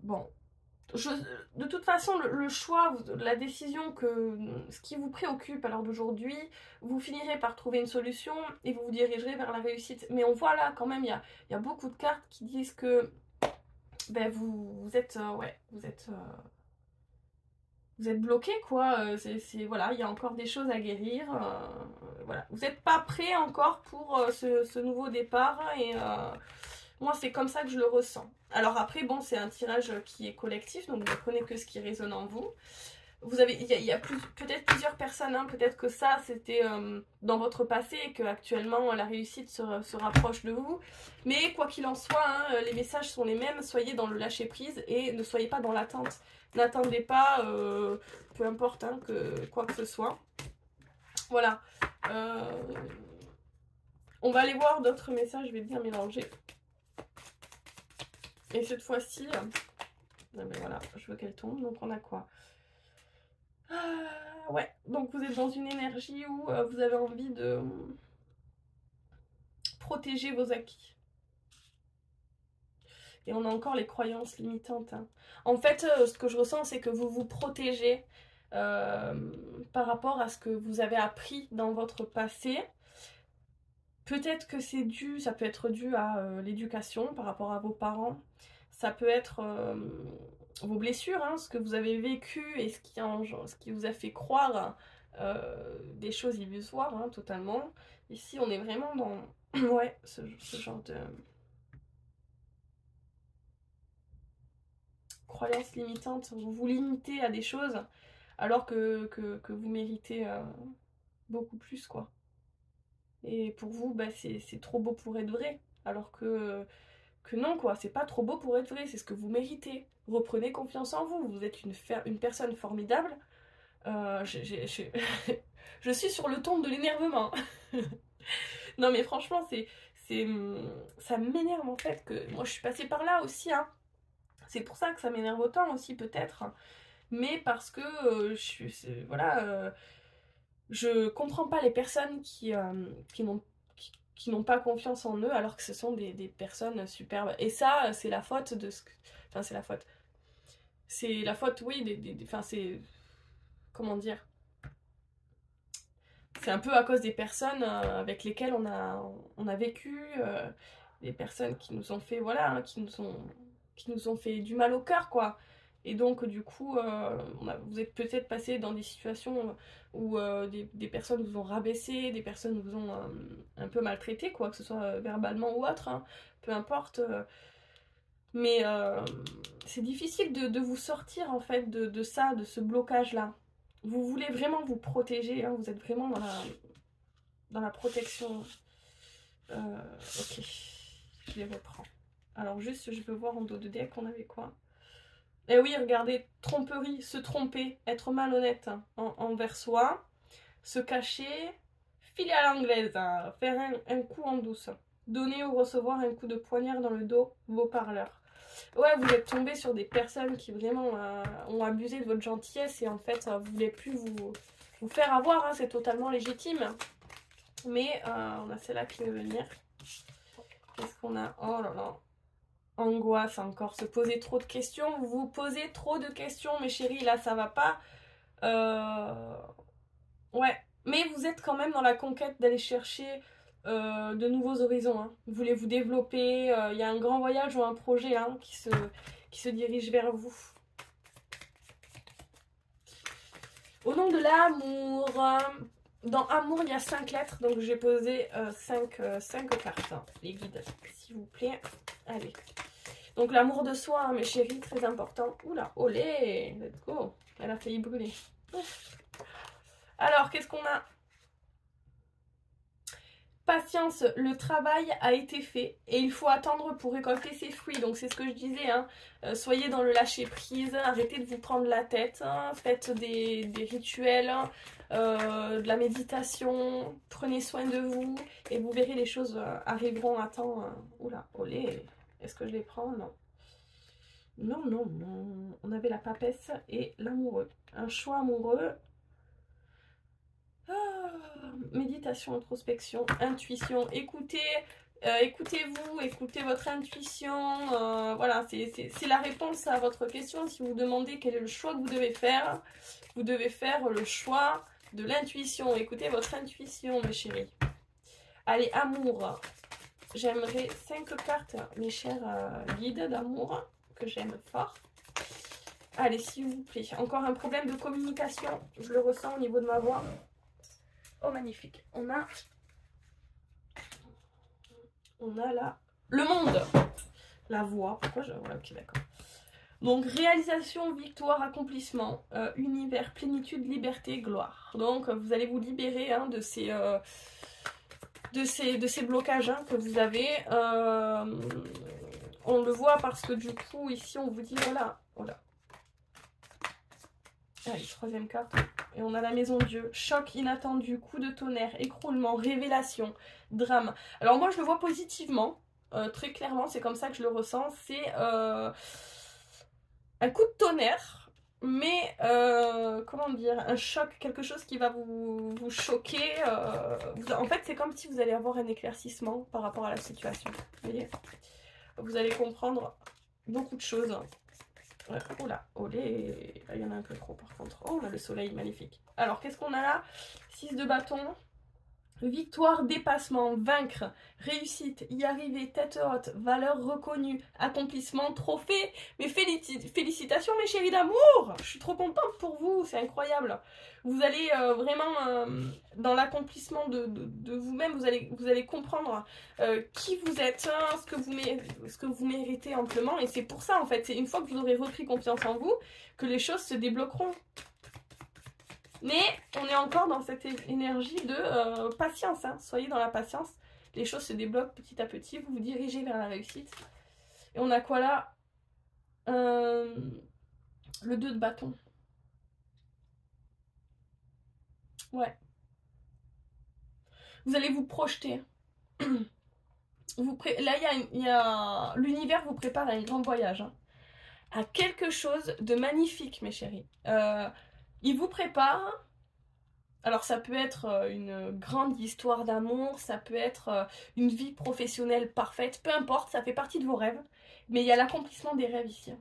bon... de toute façon, le choix, la décision, ce qui vous préoccupe à l'heure d'aujourd'hui, vous finirez par trouver une solution et vous vous dirigerez vers la réussite. Mais on voit là quand même, il y a beaucoup de cartes qui disent que ben, vous êtes bloqué quoi. Voilà, il y a encore des choses à guérir. Voilà, vous n'êtes pas prêt encore pour ce nouveau départ et moi c'est comme ça que je le ressens. Alors après bon, c'est un tirage qui est collectif, donc vous ne prenez que ce qui résonne en vous. Il y a peut-être plusieurs personnes, hein, peut-être que ça c'était dans votre passé et que actuellement la réussite se rapproche de vous. Mais quoi qu'il en soit, hein, les messages sont les mêmes, soyez dans le lâcher prise et ne soyez pas dans l'attente. N'attendez pas, peu importe, hein, quoi que ce soit. Voilà. On va aller voir d'autres messages, je vais bien mélanger. Et cette fois-ci, voilà, je veux qu'elle tombe, donc on a quoi? Ouais, donc vous êtes dans une énergie où vous avez envie de protéger vos acquis. Et on a encore les croyances limitantes. Hein. En fait, ce que je ressens, c'est que vous vous protégez par rapport à ce que vous avez appris dans votre passé. Peut-être que c'est dû, ça peut être dû à l'éducation par rapport à vos parents. Ça peut être vos blessures, hein, ce que vous avez vécu et ce qui vous a fait croire des choses illusoires, hein, totalement. Ici, on est vraiment dans ouais, ce genre de croyances limitantes. Vous vous limitez à des choses alors que vous méritez beaucoup plus, quoi. Et pour vous, bah, c'est trop beau pour être vrai. Alors que non, quoi, c'est pas trop beau pour être vrai, c'est ce que vous méritez. Reprenez confiance en vous, vous êtes une personne formidable. Je suis sur le ton de l'énervement. Non mais franchement, ça m'énerve en fait, que moi je suis passée par là aussi, hein. C'est pour ça que ça m'énerve autant aussi peut-être. Mais parce que voilà, je comprends pas les personnes qui n'ont pas confiance en eux alors que ce sont des personnes superbes. Et ça, c'est la faute de ce que... Enfin, c'est la faute. C'est la faute, oui, enfin, c'est... Comment dire? C'est un peu à cause des personnes avec lesquelles on a vécu, des personnes qui nous ont fait, voilà, hein, qui nous ont fait du mal au cœur, quoi. Et donc, du coup, vous êtes peut-être passé dans des situations où des personnes vous ont rabaissé, des personnes vous ont un peu maltraité, quoi, que ce soit verbalement ou autre, hein, peu importe. Mais c'est difficile de vous sortir, en fait, de ça, de ce blocage-là. Vous voulez vraiment vous protéger, hein, vous êtes vraiment dans la protection. Ok, je les reprends. Alors juste, je veux voir en dos de deck, on avait quoi? Eh oui, regardez, tromperie, se tromper, être malhonnête hein, envers soi, se cacher, filer à l'anglaise, hein, faire un coup en douce, donner ou recevoir un coup de poignard dans le dos, vos parleurs. Ouais, vous êtes tombé sur des personnes qui vraiment ont abusé de votre gentillesse et en fait, vous voulez plus vous faire avoir, hein, c'est totalement légitime. Mais on a celle-là qui veut venir. Qu'est-ce qu'on a? Oh là là. Angoisse encore, se poser trop de questions. Vous vous posez trop de questions, mes chéris, là ça va pas. Ouais, mais vous êtes quand même dans la conquête d'aller chercher de nouveaux horizons. Hein. Vous voulez vous développer, il y a un grand voyage ou un projet hein, qui se dirige vers vous. Au nom de l'amour, dans amour, il y a 5 lettres, donc j'ai posé 5 cartes. Hein. Les guides, s'il vous plaît. Allez. Donc l'amour de soi, hein, mes chéris, très important. Oula, olé, let's go. Elle a failli brûler. Alors, qu'est-ce qu'on a? Patience, le travail a été fait et il faut attendre pour récolter ses fruits. Donc c'est ce que je disais, hein. Soyez dans le lâcher prise, arrêtez de vous prendre la tête, hein. Faites des rituels, de la méditation, prenez soin de vous et vous verrez les choses arriveront à temps. Oula, olé, est-ce que je les prends? Non. Non, non, non. On avait la papesse et l'amoureux. Un choix amoureux. Méditation, introspection, intuition, écoutez-vous, écoutez votre intuition, voilà, c'est la réponse à votre question. Si vous demandez quel est le choix que vous devez faire le choix de l'intuition. Écoutez votre intuition, mes chéris. Allez, amour. J'aimerais 5 cartes, mes chers guides d'amour, que j'aime fort. Allez, s'il vous plaît. Encore un problème de communication, je le ressens au niveau de ma voix. Oh, magnifique. On a là le monde. La voix. Pourquoi je... Voilà, ok, d'accord. Donc, réalisation, victoire, accomplissement, univers, plénitude, liberté, gloire. Donc, vous allez vous libérer hein, de ces blocages hein, que vous avez. On le voit parce que du coup, ici, on vous dit, voilà, voilà. Allez, troisième carte. Et on a la maison de Dieu. Choc inattendu, coup de tonnerre, écroulement, révélation, drame. Alors moi, je le vois positivement. Très clairement, c'est comme ça que je le ressens. C'est un coup de tonnerre. Mais, comment dire, un choc, quelque chose qui va vous choquer. En fait, c'est comme si vous allez avoir un éclaircissement par rapport à la situation. Vous voyez ? Vous allez comprendre beaucoup de choses. Oh là, olé, il y en a un peu trop par contre. Oh, on a le soleil, magnifique. Alors, qu'est-ce qu'on a là? 6 de bâton, Victoire, dépassement, vaincre, réussite, y arriver, tête haute, valeur reconnue, accomplissement, trophée. Mais félicitations mes chéris d'amour. Je suis trop contente pour vous, c'est incroyable. Vous allez vraiment dans l'accomplissement de vous-même, vous allez comprendre qui vous êtes, hein, ce que vous méritez amplement. Et c'est pour ça en fait, c'est une fois que vous aurez repris confiance en vous que les choses se débloqueront. Mais on est encore dans cette énergie de patience, hein. Soyez dans la patience, les choses se débloquent petit à petit, vous vous dirigez vers la réussite. Et on a quoi là? Le 2 de bâton. Ouais. Vous allez vous projeter. Là, l'univers vous prépare à un grand voyage, hein. À quelque chose de magnifique, mes chéris. Il vous prépare. Alors ça peut être une grande histoire d'amour, ça peut être une vie professionnelle parfaite, peu importe, ça fait partie de vos rêves. Mais il y a l'accomplissement des rêves ici.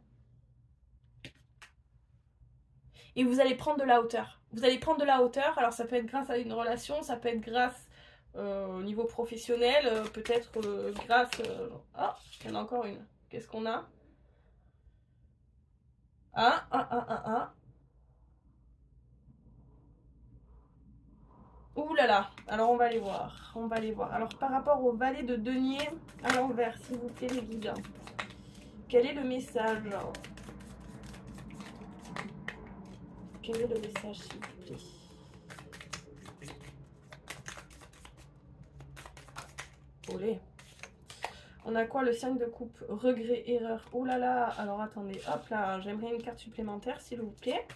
Et vous allez prendre de la hauteur. Vous allez prendre de la hauteur, alors ça peut être grâce à une relation, ça peut être grâce au niveau professionnel, peut-être grâce... Ah, il y en a encore une. Qu'est-ce qu'on a? Ah. Ouh là là, alors on va aller voir, Alors par rapport au valet de denier à l'envers, s'il vous plaît les guides, quel est le message? Quel est le message s'il vous plaît? Olé. On a quoi? Le 5 de coupe, regret, erreur. Ouh là là, alors attendez, hop là, j'aimerais une carte supplémentaire s'il vous plaît.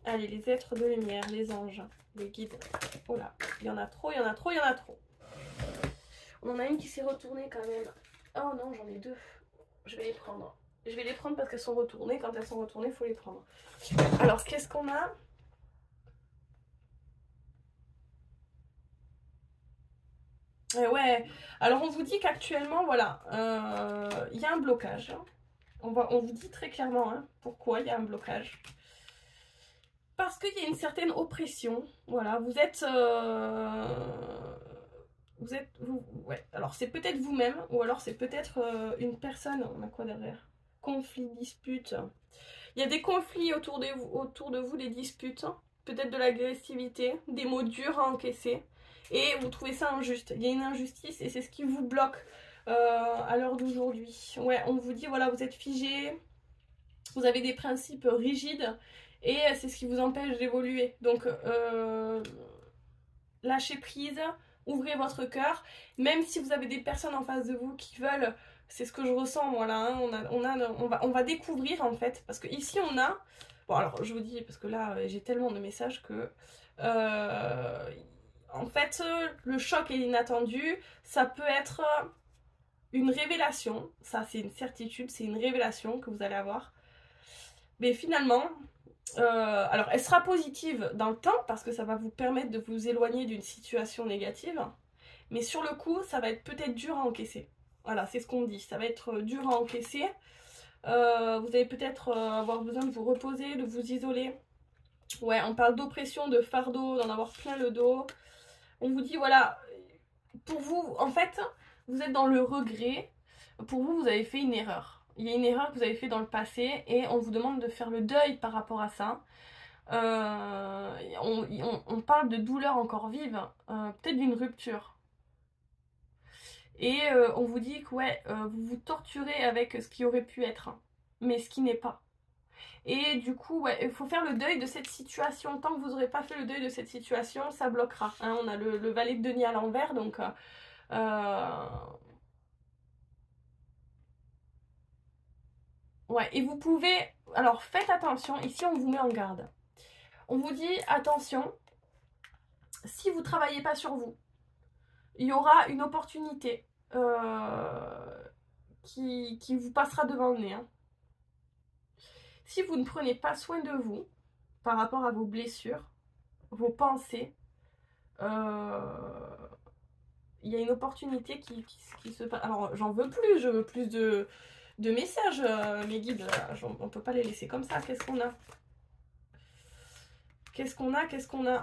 Allez, les êtres de lumière, les anges, les guides. Oh là, il y en a trop. On en a une qui s'est retournée quand même. Oh non, j'en ai deux. Je vais les prendre. Parce qu'elles sont retournées. Quand elles sont retournées, il faut les prendre. Alors, qu'est-ce qu'on a? Ouais, alors on vous dit qu'actuellement, voilà, il y a un blocage. On vous dit très clairement pourquoi il y a un blocage. Parce qu'il y a une certaine oppression. Voilà, ouais. Alors c'est peut-être vous-même, ou alors c'est peut-être une personne. On a quoi derrière? Conflit, dispute. Il y a des conflits autour de vous, des disputes. Peut-être de l'agressivité, des mots durs à encaisser. Et vous trouvez ça injuste. Il y a une injustice et c'est ce qui vous bloque à l'heure d'aujourd'hui. Ouais, on vous dit, voilà, vous êtes figé. Vous avez des principes rigides. Et c'est ce qui vous empêche d'évoluer. Donc, lâchez prise, ouvrez votre cœur. Même si vous avez des personnes en face de vous qui veulent, c'est ce que je ressens, moi là. On va découvrir en fait. Parce que ici, on a. Bon, alors je vous dis, parce que là, j'ai tellement de messages que. En fait, le choc et l'inattendu, ça peut être une révélation. Ça, c'est une certitude, c'est une révélation que vous allez avoir. Mais finalement. Alors, elle sera positive dans le temps parce que ça va vous permettre de vous éloigner d'une situation négative. Mais sur le coup, ça va être peut-être dur à encaisser. Voilà, c'est ce qu'on dit. Ça va être dur à encaisser. Vous allez peut-être avoir besoin de vous reposer, de vous isoler. Ouais, on parle d'oppression, de fardeau, d'en avoir plein le dos. On vous dit, voilà, pour vous, en fait, vous êtes dans le regret. Pour vous, vous avez fait une erreur. Il y a une erreur que vous avez fait dans le passé et on vous demande de faire le deuil par rapport à ça. On parle de douleur encore vive, peut-être d'une rupture. Et on vous dit que ouais, vous vous torturez avec ce qui aurait pu être, mais ce qui n'est pas. Et du coup, ouais, il faut faire le deuil de cette situation. Tant que vous n'aurez pas fait le deuil de cette situation, ça bloquera. Hein. On a le valet de denier à l'envers, donc... Ouais, et vous pouvez... Alors, faites attention. Ici, on vous met en garde. On vous dit, attention, si vous ne travaillez pas sur vous, il y aura une opportunité qui vous passera devant le nez. Hein. Si vous ne prenez pas soin de vous, par rapport à vos blessures, vos pensées, il y a une opportunité qui se passe. Alors, j'en veux plus, je veux plus de messages, mes guides. On ne peut pas les laisser comme ça. Qu'est-ce qu'on a?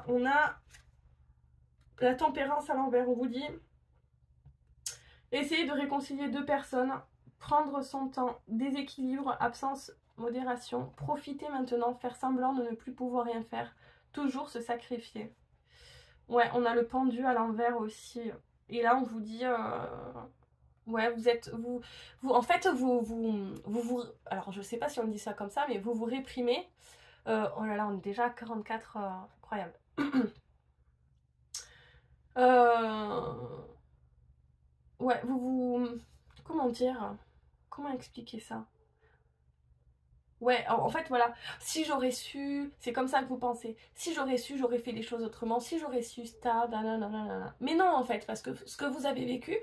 On a la tempérance à l'envers, on vous dit essayez de réconcilier deux personnes, prendre son temps, déséquilibre, absence, modération, profiter maintenant, faire semblant de ne plus pouvoir rien faire, toujours se sacrifier. Ouais, on a le pendu à l'envers aussi. Et là, on vous dit, ouais, en fait, alors je sais pas si on dit ça comme ça, mais vous réprimez. Oh là là, on est déjà à 44, incroyable. Ouais, comment dire? Comment expliquer ça? Ouais, en fait, voilà. Si j'aurais su, c'est comme ça que vous pensez. Si j'aurais su, j'aurais fait les choses autrement. Si j'aurais su, ça, nanana. Mais non, en fait, parce que ce que vous avez vécu,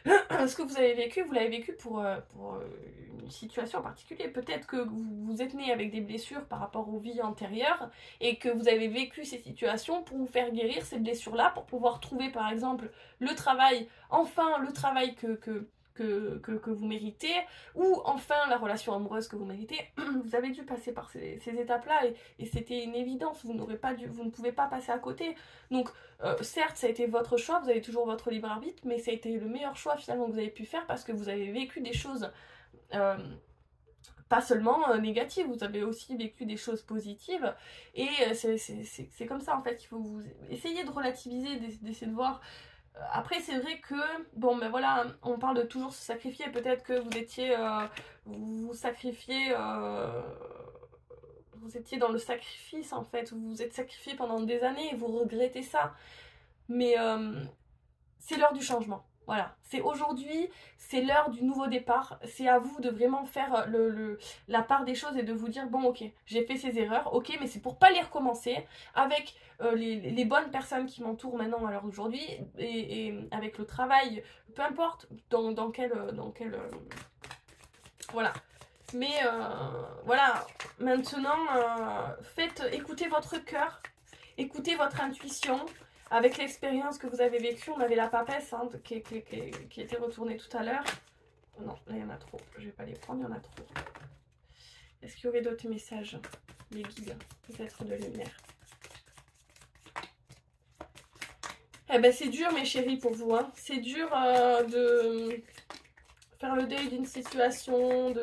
vous l'avez vécu pour une situation en particulier. Peut-être que vous êtes né avec des blessures par rapport aux vies antérieures et que vous avez vécu ces situations pour vous faire guérir ces blessures-là, pour pouvoir trouver, par exemple, le travail, enfin, le travail que vous méritez, ou enfin la relation amoureuse que vous méritez. Vous avez dû passer par ces étapes-là et c'était une évidence, vous ne pouvez pas passer à côté. Donc certes ça a été votre choix, vous avez toujours votre libre arbitre, mais ça a été le meilleur choix finalement que vous avez pu faire parce que vous avez vécu des choses pas seulement négatives, vous avez aussi vécu des choses positives et c'est comme ça en fait qu'il faut vous essayer de relativiser, d'essayer de voir. Après c'est vrai que, bon ben voilà, on parle de toujours se sacrifier, peut-être que vous étiez, vous sacrifiez, vous étiez dans le sacrifice en fait, vous vous êtes sacrifié pendant des années et vous regrettez ça, mais c'est l'heure du changement. Voilà, c'est aujourd'hui, c'est l'heure du nouveau départ. C'est à vous de vraiment faire la part des choses et de vous dire bon ok, j'ai fait ces erreurs, ok, mais c'est pour pas les recommencer avec les bonnes personnes qui m'entourent maintenant à l'heure d'aujourd'hui et avec le travail, peu importe dans quel voilà. Mais voilà, maintenant écoutez votre cœur, écoutez votre intuition. Avec l'expérience que vous avez vécue, on avait la papesse hein, qui était retournée tout à l'heure. Non, là il y en a trop. Je vais pas les prendre, il y en a trop. Est-ce qu'il y aurait d'autres messages? Les guides, peut-être de lumière. Eh ben c'est dur mes chéris pour vous. Hein. C'est dur de faire le deuil d'une situation.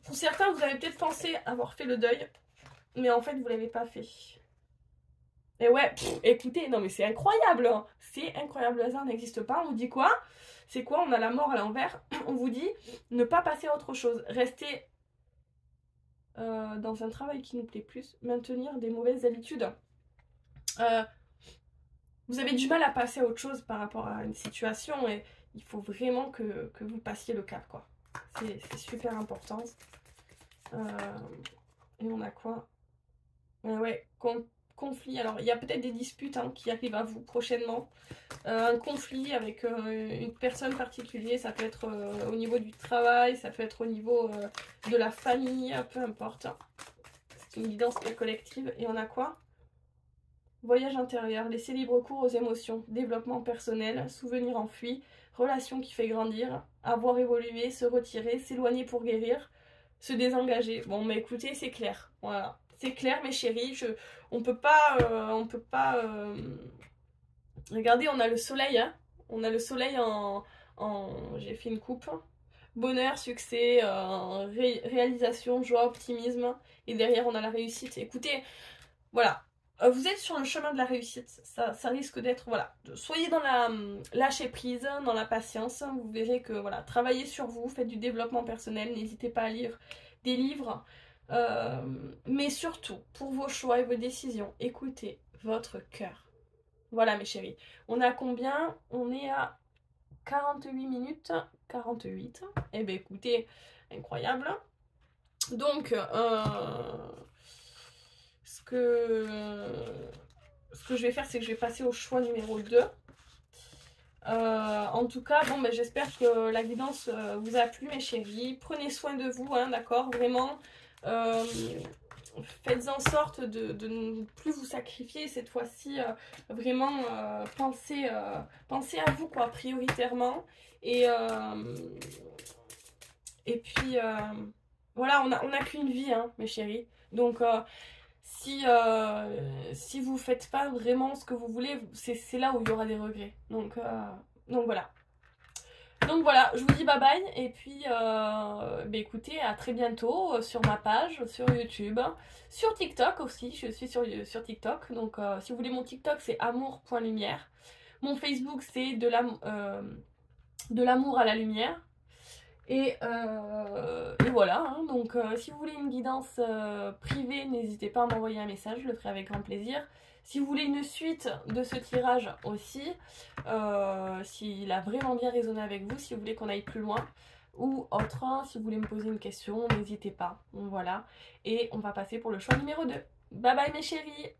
Pour certains, vous avez peut-être pensé avoir fait le deuil. Mais en fait, vous l'avez pas fait. Et ouais, écoutez, non mais c'est incroyable, hein. C'est incroyable, le hasard n'existe pas. On vous dit quoi? C'est quoi? On a la mort à l'envers. On vous dit ne pas passer à autre chose. Rester dans un travail qui nous plaît plus. Maintenir des mauvaises habitudes. Vous avez du mal à passer à autre chose par rapport à une situation et il faut vraiment que vous passiez le cap, quoi. C'est super important. Et on a quoi? Ouais, conflit. Alors, il y a peut-être des disputes hein, qui arrivent à vous prochainement. Un conflit avec une personne particulière, ça peut être au niveau du travail, ça peut être au niveau de la famille, peu importe. C'est une guidance collective. Et on a quoi? Voyage intérieur, laisser libre cours aux émotions, développement personnel, souvenir enfui, relation qui fait grandir, avoir évolué, se retirer, s'éloigner pour guérir, se désengager. Bon, mais écoutez, c'est clair. Voilà. C'est clair, mes chéris. On peut pas. Regardez, on a le soleil. Hein. On a le soleil J'ai fait une coupe. Bonheur, succès, réalisation, joie, optimisme. Et derrière, on a la réussite. Écoutez, voilà. Vous êtes sur le chemin de la réussite. Ça risque d'être, voilà. Soyez dans la lâcher prise, dans la patience. Vous verrez que, voilà, travaillez sur vous, faites du développement personnel. N'hésitez pas à lire des livres. Mais surtout, pour vos choix et vos décisions, écoutez votre cœur. Voilà mes chéris. On est à combien? On est à 48 minutes. 48. Eh bien écoutez, incroyable. Donc, ce que je vais faire, c'est que je vais passer au choix numéro 2. En tout cas, bon, ben, j'espère que la guidance vous a plu mes chéris. Prenez soin de vous, hein, d'accord? Vraiment. Faites en sorte de ne plus vous sacrifier cette fois-ci, vraiment pensez à vous quoi, prioritairement et puis voilà, on a qu'une vie hein, mes chéris, donc Si vous faites pas vraiment ce que vous voulez, c'est là où il y aura des regrets. Donc voilà. Donc voilà, je vous dis bye bye et puis écoutez, à très bientôt sur ma page, sur YouTube, sur TikTok aussi, je suis sur TikTok, donc si vous voulez mon TikTok c'est amour.lumière, mon Facebook c'est de l'amour à la lumière, et voilà, hein. Donc si vous voulez une guidance privée, n'hésitez pas à m'envoyer un message, je le ferai avec grand plaisir. Si vous voulez une suite de ce tirage aussi, s'il a vraiment bien résonné avec vous, si vous voulez qu'on aille plus loin, ou autre, hein, si vous voulez me poser une question, n'hésitez pas. Donc voilà, et on va passer pour le choix numéro 2. Bye bye mes chéris!